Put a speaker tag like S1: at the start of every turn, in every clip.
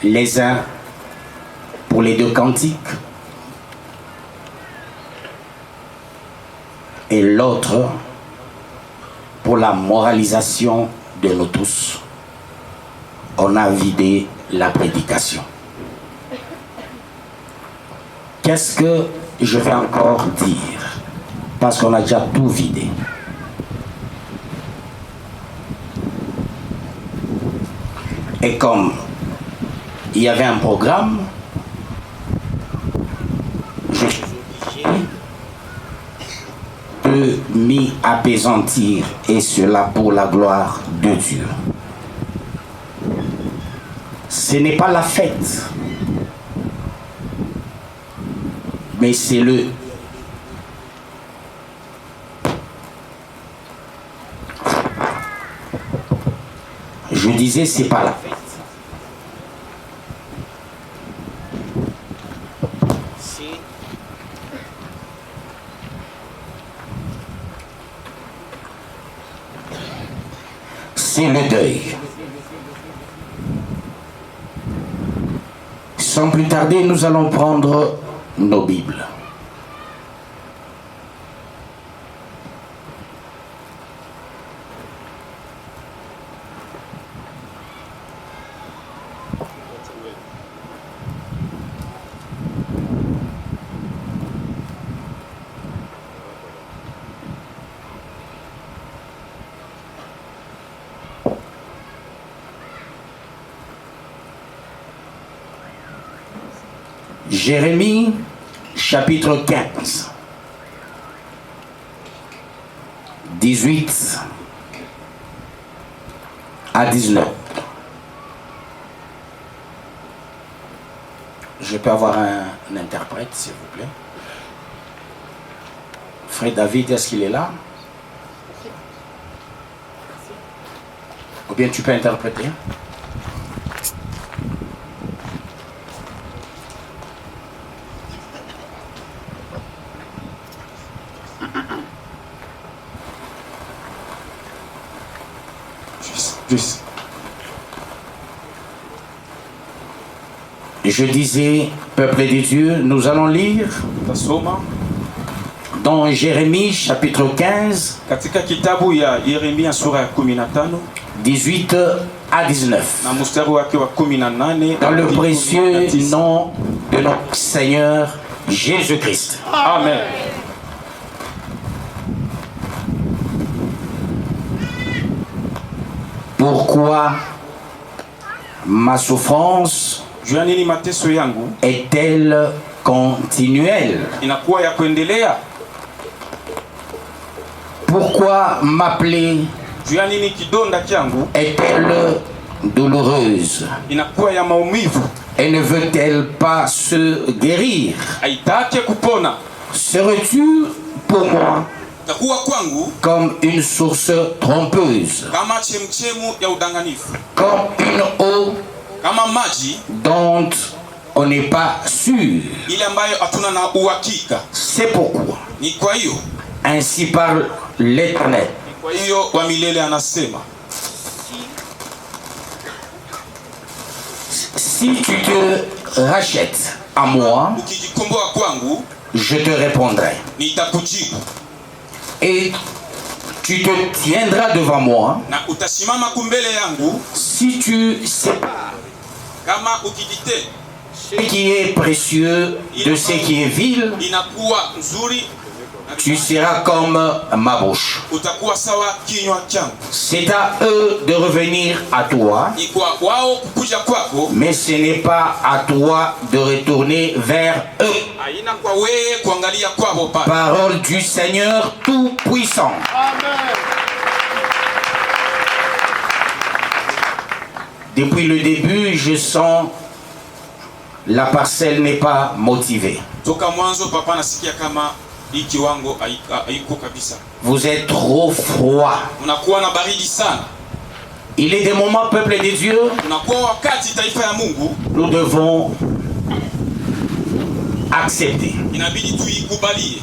S1: Les uns pour les 2 cantiques et l'autre pour la moralisation de nous tous. On a vidé la prédication. Qu'est-ce que je vais encore dire? Parce qu'on a déjà tout vidé. Et comme il y avait un programme, je suis obligé de m'y apaisantir, et cela pour la gloire de Dieu. Ce n'est pas la fête, mais c'est le je disais, c'est pas la fête. C'est le deuil. Sans plus tarder, nous allons prendre nos Bibles. Jérémie, chapitre 15, 18 à 19. Je peux avoir un interprète, s'il vous plaît. Frère David, est-ce qu'il est là? Ou bien tu peux interpréter? Je disais, peuple de Dieu, nous allons lire dans Jérémie chapitre 15,
S2: katika kitabu ya Yeremia sura ya 15
S1: 18 à 19,
S2: na mstari wake wa 18
S1: dans le précieux nom de notre Seigneur Jésus-Christ.
S2: Amen.
S1: Pourquoi ma souffrance
S2: Juanini mateso yangu
S1: est-elle continuelle?
S2: inakuwa ya kuendelea?
S1: Pourquoi ma plaie
S2: Juanini kidonda changu
S1: est-elle douloureuse?
S2: inakuwa ya maumivu?
S1: Et ne veut-elle pas se guérir?
S2: Haitaki kupona.
S1: Serais-tu pour moi
S2: Takuwa kwangu
S1: comme une source trompeuse,
S2: kama chemchemu ya udanganifu,
S1: comme une eau
S2: kama maji
S1: dont on n'est pas sûr?
S2: ile ambayo hatuna na uhakika.
S1: C'est pourquoi,
S2: Ni kwa hiyo,
S1: ainsi parle l'Éternel,
S2: kwa hiyo wa milele anasema,
S1: si tu te rachètes à moi,
S2: ukijikomboa kwangu
S1: je te répondrai.
S2: nitakujibu,
S1: Et tu te tiendras devant moi.
S2: na utasimama kumbele yangu.
S1: Si tu sépares
S2: Kama ukijite
S1: ce qui est précieux de ce qui est vil,
S2: inakuwa nzuri,
S1: tu seras comme ma bouche.
S2: utakuwa sawa kinywa changu.
S1: C'est à eux de revenir à toi,
S2: Ni kwa wao kukuja kwako,
S1: mais ce n'est pas à toi de retourner vers eux.
S2: haina kwa wewe kuangalia kwao pale.
S1: Parole du Seigneur Tout-Puissant.
S2: Amen.
S1: Depuis le début, je sens la parcelle n'est pas motivée.
S2: Toka mwanzo papa nasikia kama hii kiwango haiko kabisa.
S1: Vous êtes trop froid.
S2: Unakuwa na baridi sana.
S1: Il est des moments, peuple de Dieu,
S2: Unakuwa wakati taifa ya Mungu
S1: nous devons accepter
S2: inabidi tuikubalie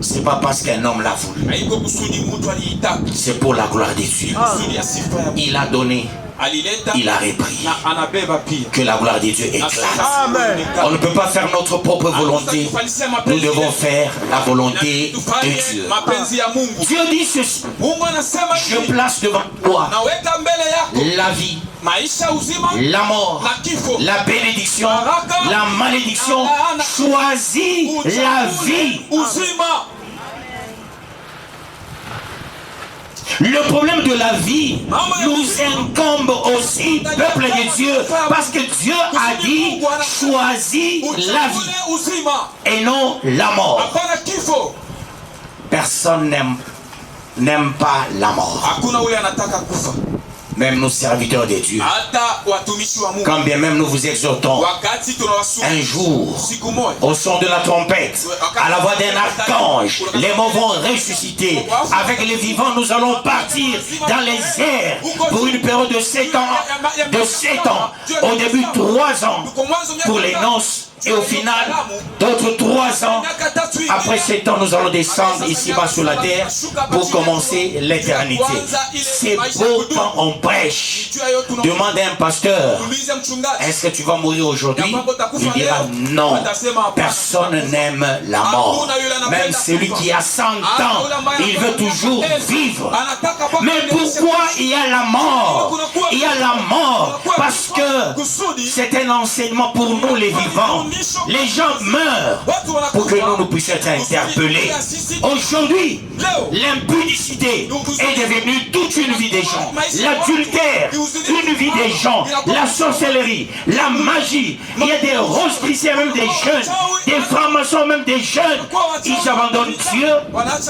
S1: C'est pas parce qu'un homme l'a voulu. C'est pour la gloire de Dieu. Il a donné. Il a repris. Que la gloire de Dieu éclate. On ne peut pas faire notre propre volonté. Nous devons faire la volonté de Dieu. Dieu dit ceci: je place devant toi la vie, la mort, la bénédiction, la malédiction. Choisis la vie. Le problème de la vie nous incombe aussi, peuple de Dieu, parce que Dieu a dit: choisis la vie et non la mort. Personne n'aime pas la mort. Même nos serviteurs de Dieu, quand bien même nous vous exhortons, un jour, au son de la trompette, à la voix d'un archange, les morts vont ressusciter. Avec les vivants, nous allons partir dans les airs pour une période de 7 ans. Au début, 3 ans pour les noces. Et au final, d'autres 3 ans, après 7 ans, nous allons descendre ici-bas sur la terre pour commencer l'éternité. C'est beau quand on prêche. Demande à un pasteur: est-ce que tu vas mourir aujourd'hui? Il dira non. Personne n'aime la mort. Même celui qui a 100 ans, il veut toujours vivre. Mais pourquoi il y a la mort? Il y a la mort parce que c'est un enseignement pour nous les vivants. Les gens meurent pour que nous puissions être interpellés. Aujourd'hui, l'impudicité est devenue toute une vie des gens. L'adultère, une vie des gens. La sorcellerie, la magie. Il y a des roscriciens, même des jeunes, des francs-maçons, même des jeunes. Ils abandonnent Dieu,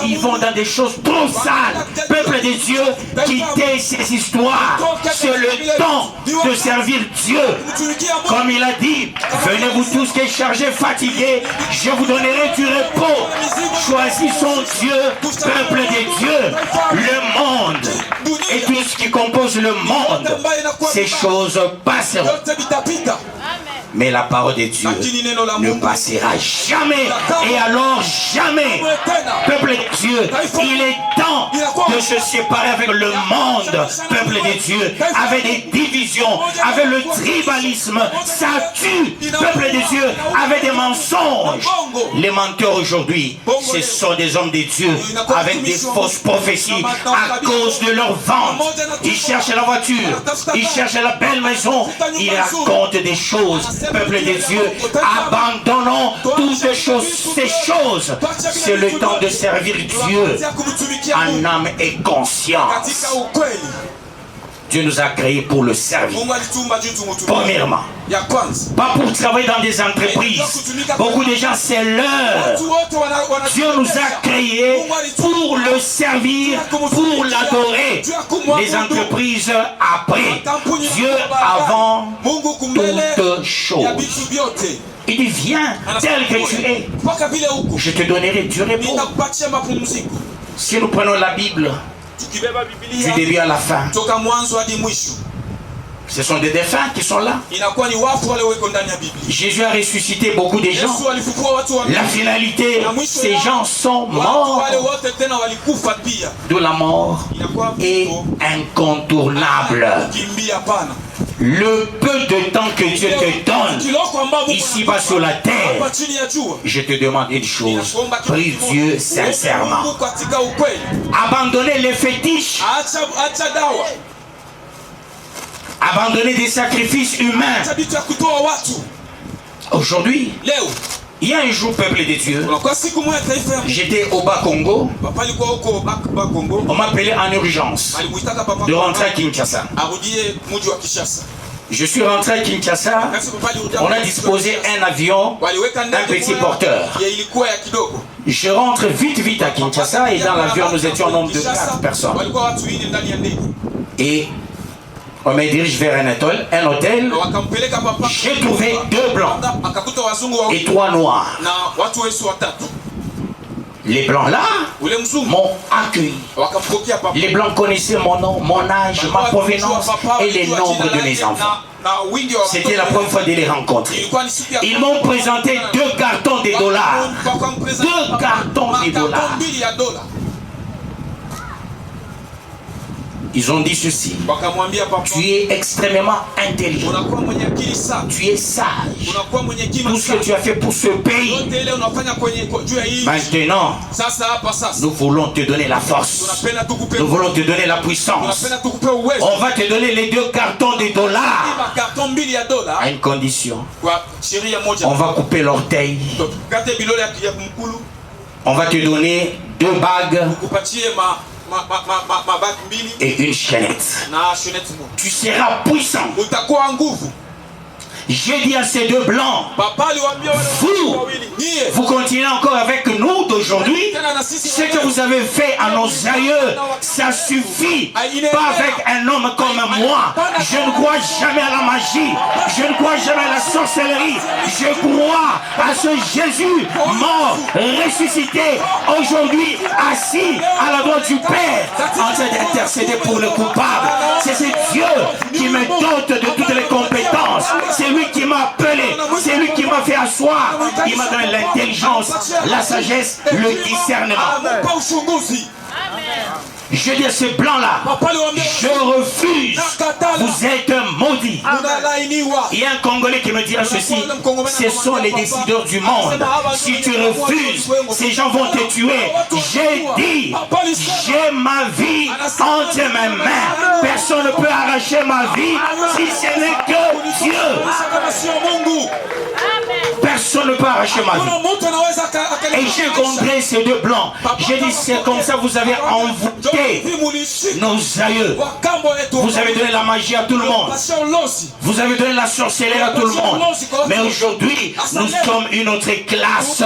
S1: ils vont dans des choses trop sales. Peuple de Dieu, quittez ces histoires. C'est le temps de servir Dieu. Comme il a dit: venez vous tous qui êtes chargés, fatigués, je vous donnerai du repos. Choisissons Dieu, peuple de Dieu. Le monde et tout ce qui compose le monde, ces choses passeront. Mais la parole de Dieu ne passera jamais. Et alors jamais. Peuple de Dieu, il est temps de se séparer avec le monde. Peuple de Dieu, avec des divisions, avec le tribalisme. Ça tue. Peuple de Dieu, avec des mensonges. Les menteurs aujourd'hui, ce sont des hommes de Dieu avec des fausses prophéties à cause de leur vente. Ils cherchent la voiture, ils cherchent la belle maison, ils racontent des choses. Peuple de Dieu, abandonnons toutes ces choses. C'est le temps de servir Dieu en âme et conscience. Dieu nous a créés pour le servir. Premièrement, pas pour travailler dans des entreprises. Beaucoup de gens, c'est l'heure. Dieu nous a créés pour le servir, pour l'adorer. Les entreprises après, Dieu avant toutes choses. Il dit: viens tel que tu es, je te donnerai du repos. Si nous prenons la Bible du début à la fin, ce sont des défunts qui sont là. Jésus a ressuscité beaucoup de gens. La finalité, ces gens sont morts. De la mort est incontournable. Le peu de temps que Dieu te donne ici-bas sur la terre, je te demande une chose: prie Dieu sincèrement. Abandonnez les fétiches. Abandonner des sacrifices humains. Aujourd'hui, il y a un jour, peuple de Dieu, j'étais au Bas-Congo. On m'appelait en urgence de rentrer à Kinshasa. Je suis rentré à Kinshasa. On a disposé un avion, un petit porteur. Je rentre vite à Kinshasa et dans l'avion nous étions au nombre de 4 personnes. Et on me dirige vers un hôtel. J'ai trouvé 2 blancs et 3 noirs. Les blancs là m'ont accueilli. Les blancs connaissaient mon nom, mon âge, ma provenance et les nombres de mes enfants. C'était la première fois de les rencontrer. Ils m'ont présenté 2 cartons de dollars. 2 cartons de dollars. Ils ont dit ceci: tu es extrêmement intelligent, tu es sage, tout ce que tu as fait pour ce pays. Maintenant, nous voulons te donner la force, nous voulons te donner la puissance. On va te donner les 2 cartons de dollars à une condition: on va couper l'orteil, on va te donner 2 bagues et une chaînette. Tu seras puissant. J'ai dit à ces 2 blancs: vous continuez encore avec nous d'aujourd'hui. Ce que vous avez fait à nos aïeux, ça suffit. Pas avec un homme comme moi. Je ne crois jamais à la magie. Je ne crois jamais à la sorcellerie. Je crois à ce Jésus mort, ressuscité, aujourd'hui assis à la droite du Père, en train d'intercéder pour le coupable. C'est ce Dieu qui me dote de toutes les compétences. C'est lui qui m'a appelé, c'est lui qui m'a fait asseoir. Il m'a donné l'intelligence, la sagesse, le discernement. Je dis à ces blancs-là: je refuse, vous êtes maudits. Il y a un Congolais qui me dira ceci: ce sont les décideurs du monde. Si tu refuses, ces gens vont te tuer. J'ai dit: j'ai ma vie entre mes mains. Personne ne peut arracher ma vie si ce n'est que Dieu. Personne ne peut arracher ma vie. Et j'ai rencontré ces 2 blancs. J'ai dit: c'est comme ça vous avez envoûté nos aïeux. Vous avez donné la magie à tout le monde. Vous avez donné la sorcellerie à tout le monde. Mais aujourd'hui, nous sommes une autre classe.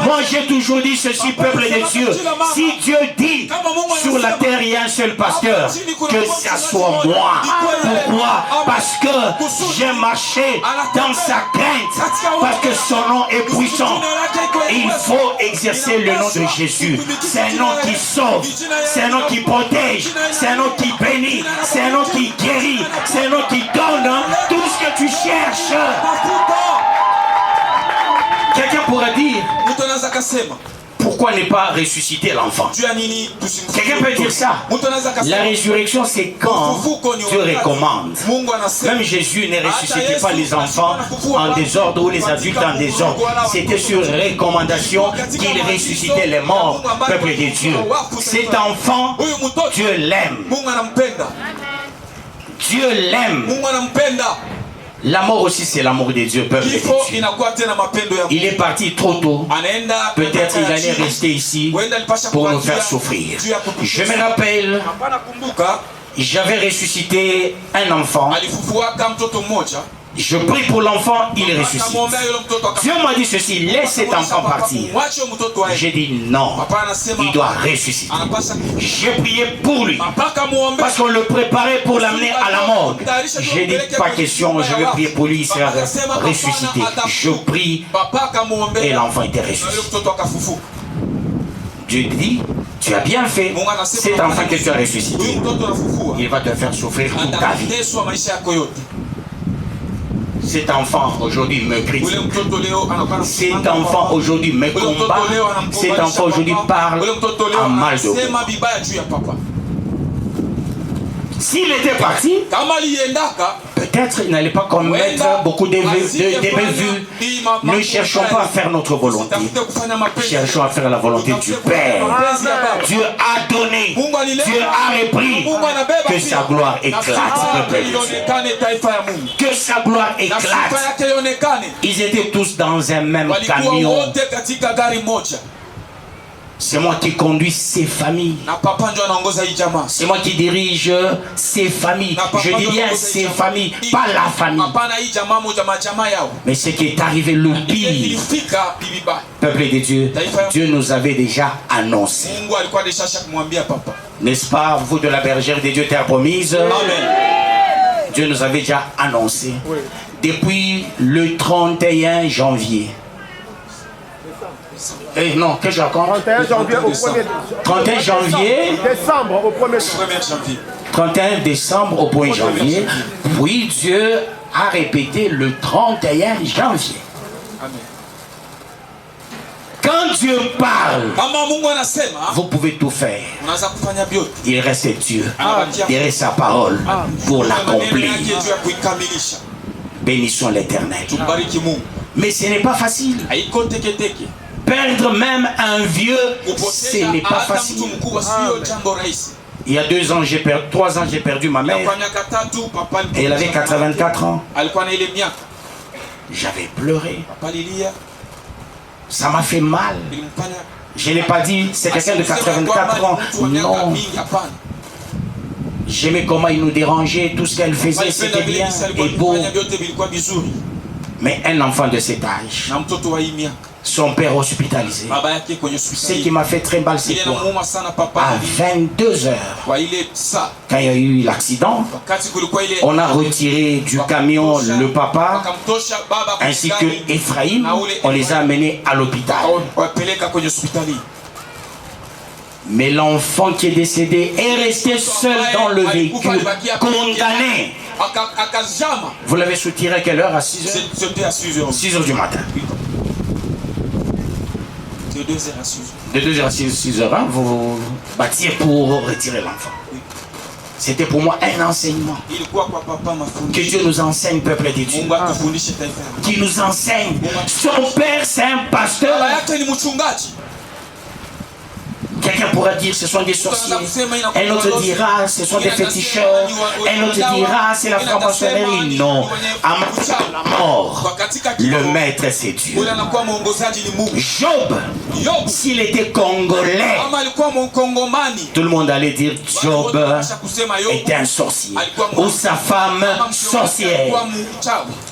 S1: Moi, j'ai toujours dit ceci, peuple de Dieu: si Dieu dit sur la terre il y a un seul pasteur, que ça soit moi. Pourquoi? Parce que j'ai marché dans sa crainte. Parce que son nom est puissant. Il faut exercer le nom de Jésus. C'est un nom qui sauve, c'est un nom qui protège, c'est un nom qui bénit, c'est un nom qui guérit, c'est un nom qui donne tout ce que tu cherches. Quelqu'un pourra dire: pourquoi ne pas ressusciter l'enfant? Quelqu'un peut dire ça. La résurrection, c'est quand Dieu recommande. Même Jésus ne ressuscitait pas les enfants en désordre ou les adultes en désordre. C'était sur recommandation qu'il ressuscitait les morts, peuple de Dieu. Cet enfant, Dieu l'aime. Dieu l'aime. La mort aussi, c'est l'amour de Dieu, peuple de Dieu. Il est parti trop tôt. Peut-être il allait rester ici pour nous faire souffrir. Je me rappelle, j'avais ressuscité un enfant. Je prie pour l'enfant, il ressuscite. Dieu m'a dit ceci: laisse cet enfant partir. J'ai dit non, il doit ressusciter. J'ai prié pour lui parce qu'on le préparait pour l'amener à la mort. J'ai dit: pas question, je vais prier pour lui, il sera ressuscité. Je prie et l'enfant était ressuscité. Dieu dit: tu as bien fait, cet enfant que tu as ressuscité, il va te faire souffrir toute ta vie. Cet enfant aujourd'hui me critique. Cet enfant aujourd'hui me combat. Cet enfant aujourd'hui parle en mal de moi. S'il était parti, peut-être il n'allait pas commettre beaucoup de vues. Ne cherchons pas à faire notre volonté. Cherchons à faire la volonté du Père. Dieu a donné, Dieu a repris. Que sa gloire éclate. Que sa gloire éclate. Ils étaient tous dans un même camion. C'est moi qui conduis ces familles. C'est moi qui dirige ces familles. Je dis bien ces familles, pas la famille. Mais ce qui est arrivé le pire, peuple de Dieu, Dieu nous avait déjà annoncé. N'est-ce pas, vous de la bergère de Dieu Terre Promise? Amen. Dieu nous avait déjà annoncé. Depuis le 31 janvier. Eh non, que j'ai encore
S3: 31 janvier au 1er
S1: 31 janvier
S3: décembre au 1er janvier.
S1: 31 décembre au 1er janvier. Oui, Dieu a répété le 31 janvier.
S2: Amen.
S1: Quand Dieu parle, vous pouvez tout faire. Il reste Dieu derrière sa parole pour l'accomplir. Bénissons l'Éternel. Mais ce n'est pas facile. Perdre même un vieux, ce n'est pas facile. Il y a 3 ans, j'ai perdu ma mère. Et elle avait 84 ans. J'avais pleuré. Ça m'a fait mal. Je n'ai pas dit, c'est quelqu'un de 84 ans. Non. J'aimais comment il nous dérangeait, tout ce qu'elle faisait, c'était bien et beau. Mais un enfant de cet âge, son père hospitalisé, ce qui m'a fait très mal, c'est quoi? À 22 heures, quand il y a eu l'accident, on a retiré du camion le papa ainsi que Ephraïm, on les a amenés à l'hôpital. Mais l'enfant qui est décédé est resté seul dans le véhicule, condamné. Vous l'avez soutiré à quelle heure? À 6 heures?
S2: C'était à 6 heures.
S1: 6 heures du matin.
S2: De 2 heures à 6 heures.
S1: De 2 heures à 6 heures, hein, vous battiez pour retirer l'enfant. C'était pour moi un enseignement. Que Dieu nous enseigne, peuple de Dieu. Qui nous enseigne. Son père, c'est un pasteur. Quelqu'un pourra dire ce sont des sorciers, un autre dira ce sont des féticheurs, un autre dira c'est la franc-maçonnerie. Non, à la mort, le maître c'est Dieu. Job, s'il était congolais, tout le monde allait dire Job était un sorcier, ou sa femme sorcière.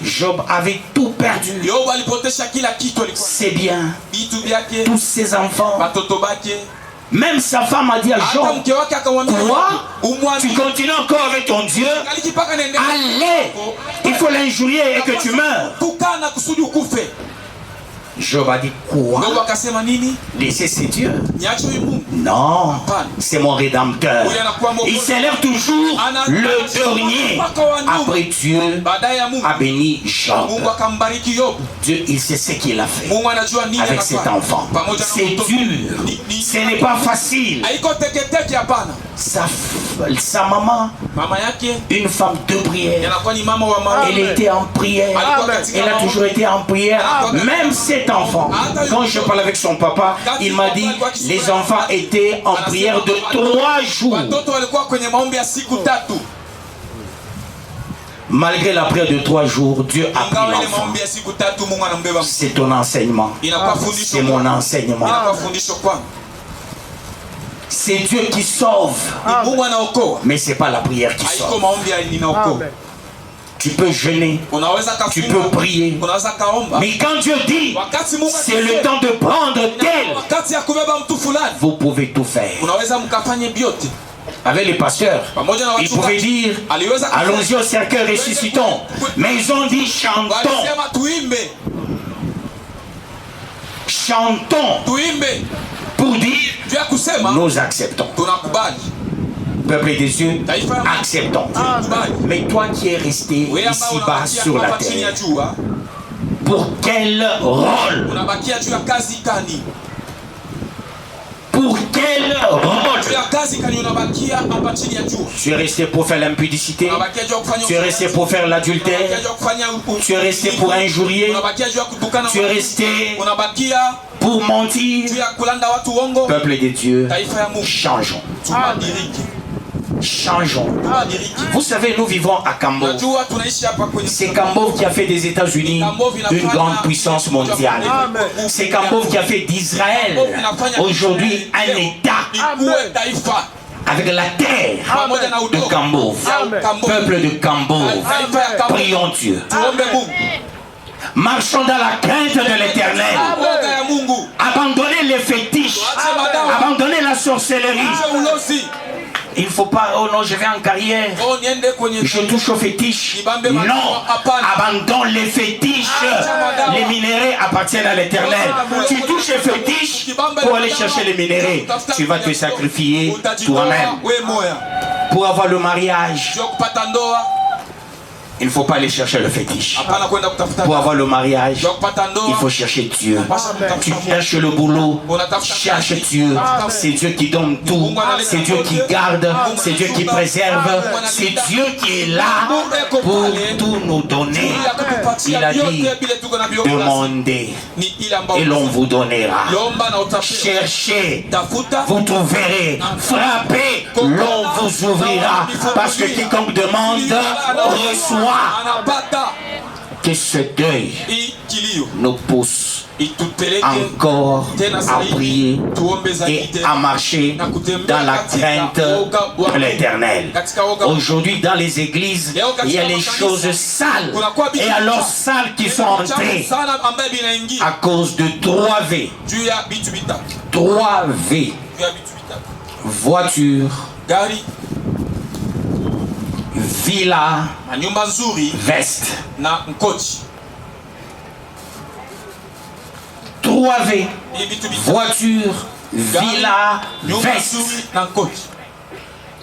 S1: Job avait tout perdu, c'est bien, tous ses enfants. Même sa femme a dit à Job, quoi? Tu continues encore avec ton Dieu? Allez, il faut l'injurier et que tu meurs. Job a dit quoi? Laissez ces dieux. Non, c'est mon rédempteur. Il s'élève toujours le dernier. Après Dieu a béni Job. Dieu, il sait ce qu'il a fait avec cet enfant. C'est dur. Ce n'est pas facile. Sa maman, une femme de prière. Elle était en prière. Elle a toujours été en prière. Même cet enfant, quand je parle avec son papa, il m'a dit les enfants étaient en prière de 3 jours. Malgré la prière de 3 jours, Dieu a pris l'enfant. C'est ton enseignement. C'est mon enseignement. C'est Dieu qui sauve. Mais ce n'est pas la prière qui sauve. Tu peux jeûner, tu peux prier. Mais quand Dieu dit, c'est le temps de prendre tel, vous pouvez tout faire. Avec les pasteurs, ils pouvaient dire, allons-y au cercueil, ressuscitons. Mais ils ont dit, chantons. Chantons. Pour dire, nous acceptons. Peuple des cieux, acceptons. Mais toi qui es resté ici-bas sur la terre, pour quel rôle? Pour quel rôle? Tu es resté pour faire l'impudicité? Tu es resté pour faire l'adultère? Tu es resté pour injurier? Tu es resté pour mentir? Peuple de Dieu, changeons. Changeons. Vous savez, nous vivons à Cambo. C'est Cambo qui a fait des États-Unis une grande puissance mondiale. C'est Cambo qui a fait d'Israël aujourd'hui un État. Avec la terre de Cambo. Peuple de Cambo, prions Dieu. Marchons dans la crainte de l'Éternel. Abandonnez les fétiches. Abandonnez la sorcellerie. Il ne faut pas, oh non, je vais en carrière, je touche aux fétiches. Non, abandonne les fétiches. Les minéraux appartiennent à l'Éternel. Tu touches les fétiches pour aller chercher les minéraux. Tu vas te sacrifier toi-même pour avoir le mariage. Il ne faut pas aller chercher le fétiche. Pour avoir le mariage, il faut chercher Dieu. Tu cherches le boulot, cherche Dieu. C'est Dieu qui donne tout. C'est Dieu qui garde. C'est Dieu qui préserve. C'est Dieu qui est là pour tout nous donner. Il a dit, demandez et l'on vous donnera. Cherchez, vous trouverez. Frappez, l'on vous ouvrira. Parce que quiconque demande, reçoit. Que ce deuil nous pousse encore à prier et à marcher dans la crainte de l'Éternel. Aujourd'hui, dans les églises, il y a les choses sales. Et alors sales qui sont entrées à cause de 3V. 3V. Voiture, villa, veste. 3V. Voiture, villa, veste.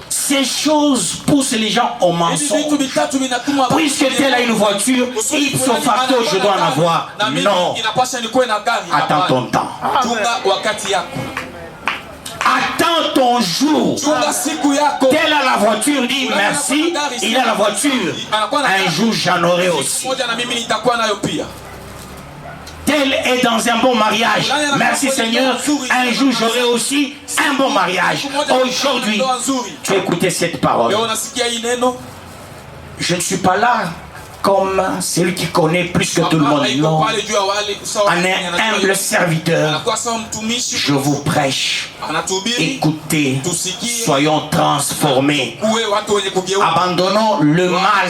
S1: Ces choses poussent les gens au mensonge. Puisque tel a une voiture, ipso facto je dois en avoir. Non. Attends ton temps. Attends ton jour. Tel a la voiture, dit merci. Il a la voiture. Un jour j'en aurai aussi. Tel est dans un bon mariage. Merci Seigneur. Un jour j'aurai aussi un bon mariage. Aujourd'hui, tu as écouté cette parole. Je ne suis pas là comme celui qui connaît plus que tout le monde. Non. En un humble serviteur, je vous prêche. Écoutez, soyons transformés. Abandonnons le mal.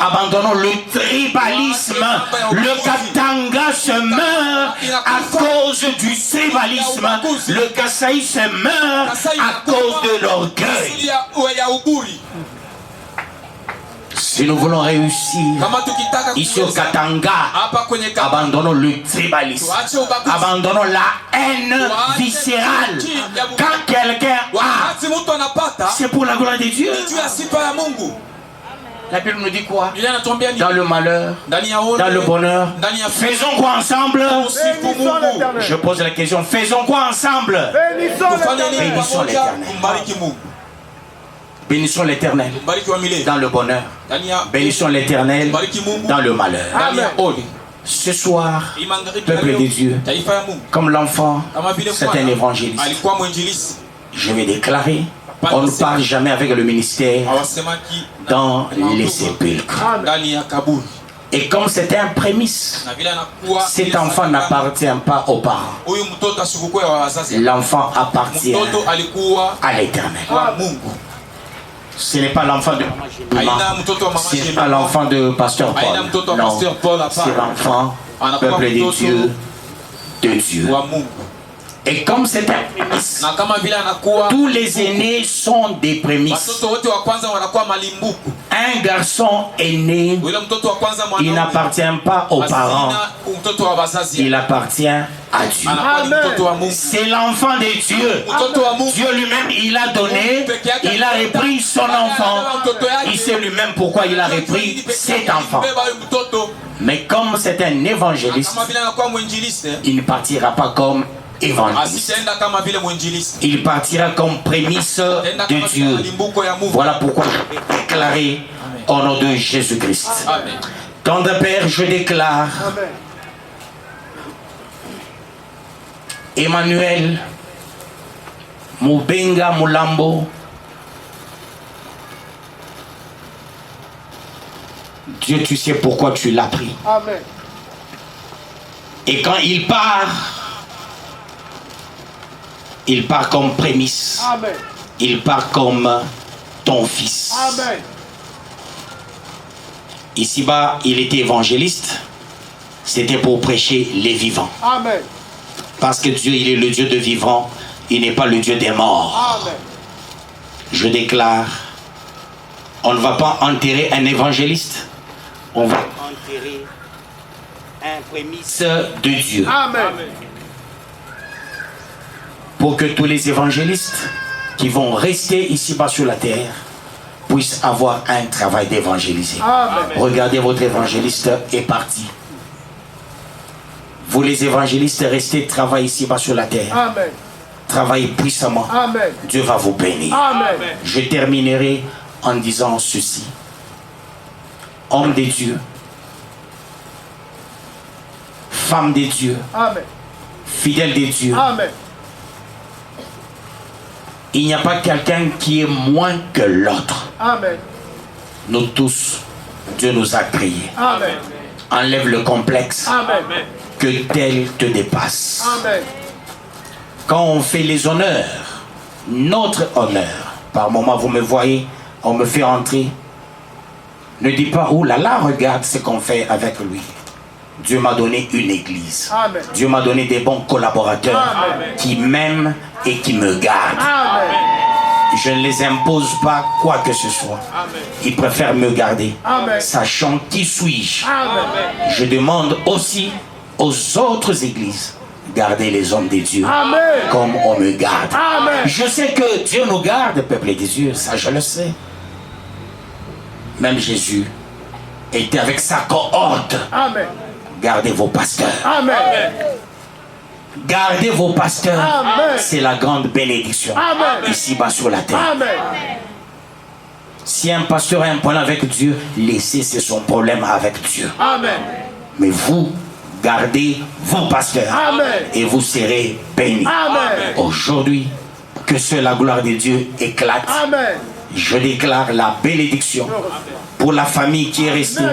S1: Abandonnons le tribalisme. Le Katanga se meurt à cause du tribalisme. Le Kasaï se meurt à cause de l'orgueil. Si nous voulons réussir ici au Katanga, abandonnons le tribalisme, abandonnons la haine viscérale. Quand quelqu'un a, c'est pour la gloire de Dieu. La Bible nous dit quoi? Dans le malheur, dans le bonheur, faisons quoi ensemble? Je pose la question, faisons quoi ensemble? Bénissons l'Éternel. Bénissons l'Éternel dans le bonheur. Bénissons l'Éternel dans le malheur. Ce soir, peuple de Dieu, comme l'enfant, c'est un évangéliste. Je vais déclarer, on ne parle jamais avec le ministère dans les sépulcres. Et comme c'est un prémisse, cet enfant n'appartient pas aux parents. L'enfant appartient à l'Éternel. Ce n'est pas l'enfant de ce n'est pas l'enfant de Pasteur Paul. Non, c'est l'enfant, peuple de Dieu, de Dieu. Et comme c'est un prémisse, tous les aînés sont des prémices. Un garçon aîné, il n'appartient pas aux parents, il appartient à Dieu. C'est l'enfant de Dieu. Dieu lui-même, il a donné, il a repris son enfant. Il sait lui-même pourquoi il a repris cet enfant. Mais comme c'est un évangéliste, il ne partira pas comme évangéliste. Il partira comme prémisse de Dieu. Voilà pourquoi je vais déclarer au nom de Jésus-Christ. Tendre Père, je déclare Emmanuel Mubenga Mulambo, Dieu, tu sais pourquoi tu l'as pris. Amen. Et quand il part comme prémisse. Amen. Il part comme ton fils. Amen. Ici-bas, il était évangéliste. C'était pour prêcher les vivants. Amen. Parce que Dieu, il est le Dieu de vivants. Il n'est pas le Dieu des morts. Amen. Je déclare, on ne va pas enterrer un évangéliste. On va enterrer un prémisse de Dieu. Amen. Pour que tous les évangélistes qui vont rester ici-bas sur la terre puissent avoir un travail d'évangéliser. Regardez, votre évangéliste est parti. Vous les évangélistes, restez, travaillez ici-bas sur la terre.
S3: Amen.
S1: Travaillez puissamment.
S3: Amen.
S1: Dieu va vous bénir.
S3: Amen.
S1: Je terminerai en disant ceci. Homme de Dieu, femme de Dieu,
S3: Amen.
S1: fidèle de Dieu,
S3: Amen.
S1: il n'y a pas quelqu'un qui est moins que l'autre.
S3: Amen.
S1: Nous tous, Dieu nous a créés.
S3: Amen.
S1: Enlève le complexe.
S3: Amen.
S1: Que tel te dépasse.
S3: Amen.
S1: Quand on fait les honneurs, notre honneur, par moment vous me voyez, on me fait entrer, ne dis pas, oh là là, regarde ce qu'on fait avec lui. Dieu m'a donné une église.
S3: Amen.
S1: Dieu m'a donné des bons collaborateurs.
S3: Amen.
S1: Qui m'aiment et qui me gardent.
S3: Amen.
S1: Je ne les impose pas quoi que ce soit.
S3: Amen.
S1: Ils préfèrent me garder.
S3: Amen.
S1: Sachant qui suis-je.
S3: Amen.
S1: Je demande aussi aux autres églises, gardez les hommes de Dieu.
S3: Amen.
S1: Comme on me garde.
S3: Amen.
S1: Je sais que Dieu nous garde, peuple des dieux, ça je le sais. Même Jésus était avec sa cohorte.
S3: Amen.
S1: Gardez vos pasteurs.
S3: Amen.
S1: Gardez vos pasteurs.
S3: Amen.
S1: C'est la grande bénédiction.
S3: Amen.
S1: Ici-bas sur la terre.
S3: Amen.
S1: Si un pasteur a un problème avec Dieu, laissez c'est son problème avec Dieu.
S3: Amen.
S1: Mais vous, gardez vos pasteurs.
S3: Amen.
S1: Et vous serez bénis.
S3: Amen.
S1: Aujourd'hui, que seule la gloire de Dieu éclate.
S3: Amen.
S1: Je déclare la bénédiction pour la famille qui est restée.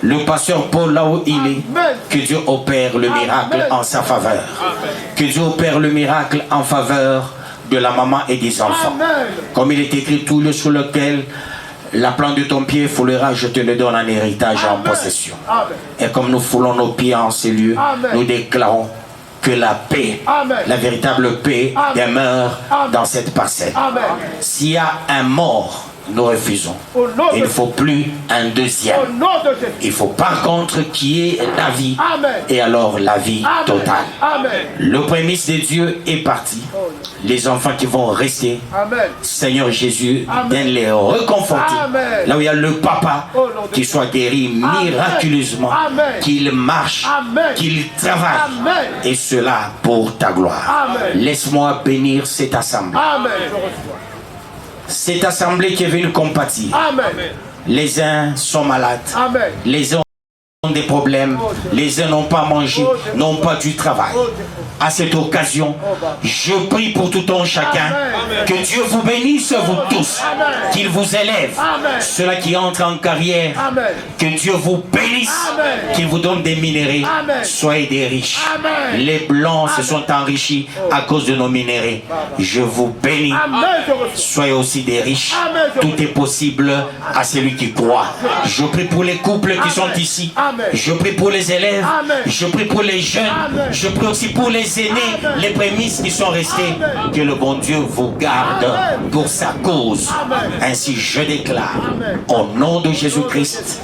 S1: Le pasteur Paul là où il est.
S3: Amen.
S1: Que Dieu opère le miracle
S3: Amen.
S1: en sa faveur.
S3: Amen.
S1: Que Dieu opère le miracle en faveur de la maman et des enfants.
S3: Amen.
S1: Comme il est écrit, tout lieu sur lequel la plante de ton pied foulera, je te le donne en héritage et en
S3: Amen.
S1: possession.
S3: Amen.
S1: Et comme nous foulons nos pieds en ces lieux,
S3: Amen.
S1: nous déclarons que la paix,
S3: Amen.
S1: la véritable paix
S3: Amen.
S1: demeure
S3: Amen.
S1: dans cette parcelle.
S3: Amen.
S1: S'il y a un mort, nous refusons.
S3: Au nom
S1: Il
S3: de
S1: ne faut plus un deuxième.
S3: Au nom de Jésus.
S1: Il faut par contre qu'il y ait la vie.
S3: Amen.
S1: Et alors la vie
S3: Amen.
S1: totale.
S3: Amen.
S1: Le prémisse de Dieu est parti. Les enfants qui vont rester,
S3: Amen.
S1: Seigneur Jésus,
S3: Amen.
S1: viens les reconforter.
S3: Amen.
S1: Là où il y a le papa,
S3: Au nom de
S1: qu'il soit guéri
S3: Amen.
S1: miraculeusement,
S3: Amen.
S1: qu'il marche,
S3: Amen.
S1: qu'il travaille.
S3: Amen.
S1: Et cela pour ta gloire.
S3: Amen.
S1: Laisse-moi bénir cette assemblée.
S3: Amen. Je reçois.
S1: Cette assemblée qui est venue compatir.
S3: Amen.
S1: Les uns sont malades.
S3: Amen.
S1: Les uns ont des problèmes. Les uns n'ont pas mangé, n'ont pas du travail. À cette occasion, je prie pour tout un chacun.
S3: Amen.
S1: Que Dieu vous bénisse, vous tous.
S3: Amen.
S1: Qu'il vous élève.
S3: Amen.
S1: Ceux-là qui entrent en carrière.
S3: Amen.
S1: Que Dieu vous bénisse.
S3: Amen.
S1: Qu'il vous donne des minéraux.
S3: Amen.
S1: Soyez des riches.
S3: Amen.
S1: Les blancs se sont enrichis à cause de nos minéraux. Je vous bénis.
S3: Amen. Je reçois.
S1: Soyez aussi des riches.
S3: Amen.
S1: Tout est possible à celui qui croit. Je prie pour les couples qui sont ici.
S3: Amen.
S1: Je prie pour les élèves.
S3: Amen.
S1: Je prie pour les jeunes.
S3: Amen.
S1: Je prie aussi pour les aînés,
S3: Amen.
S1: les prémices qui sont restés.
S3: Amen.
S1: Que le bon Dieu vous garde
S3: Amen.
S1: pour sa cause.
S3: Amen.
S1: Ainsi je déclare,
S3: Amen.
S1: au nom de Jésus-Christ,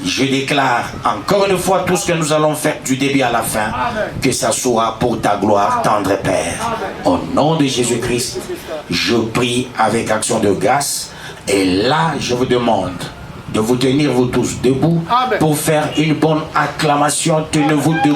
S1: je déclare encore une fois tout ce que nous allons faire du début à la fin.
S3: Amen.
S1: Que ça soit pour ta gloire, tendre Père. Au nom de Jésus-Christ, je prie avec action de grâce. Et là, je vous demande de vous tenir vous tous debout.
S3: Amen.
S1: Pour faire une bonne acclamation. Tenez-vous debout.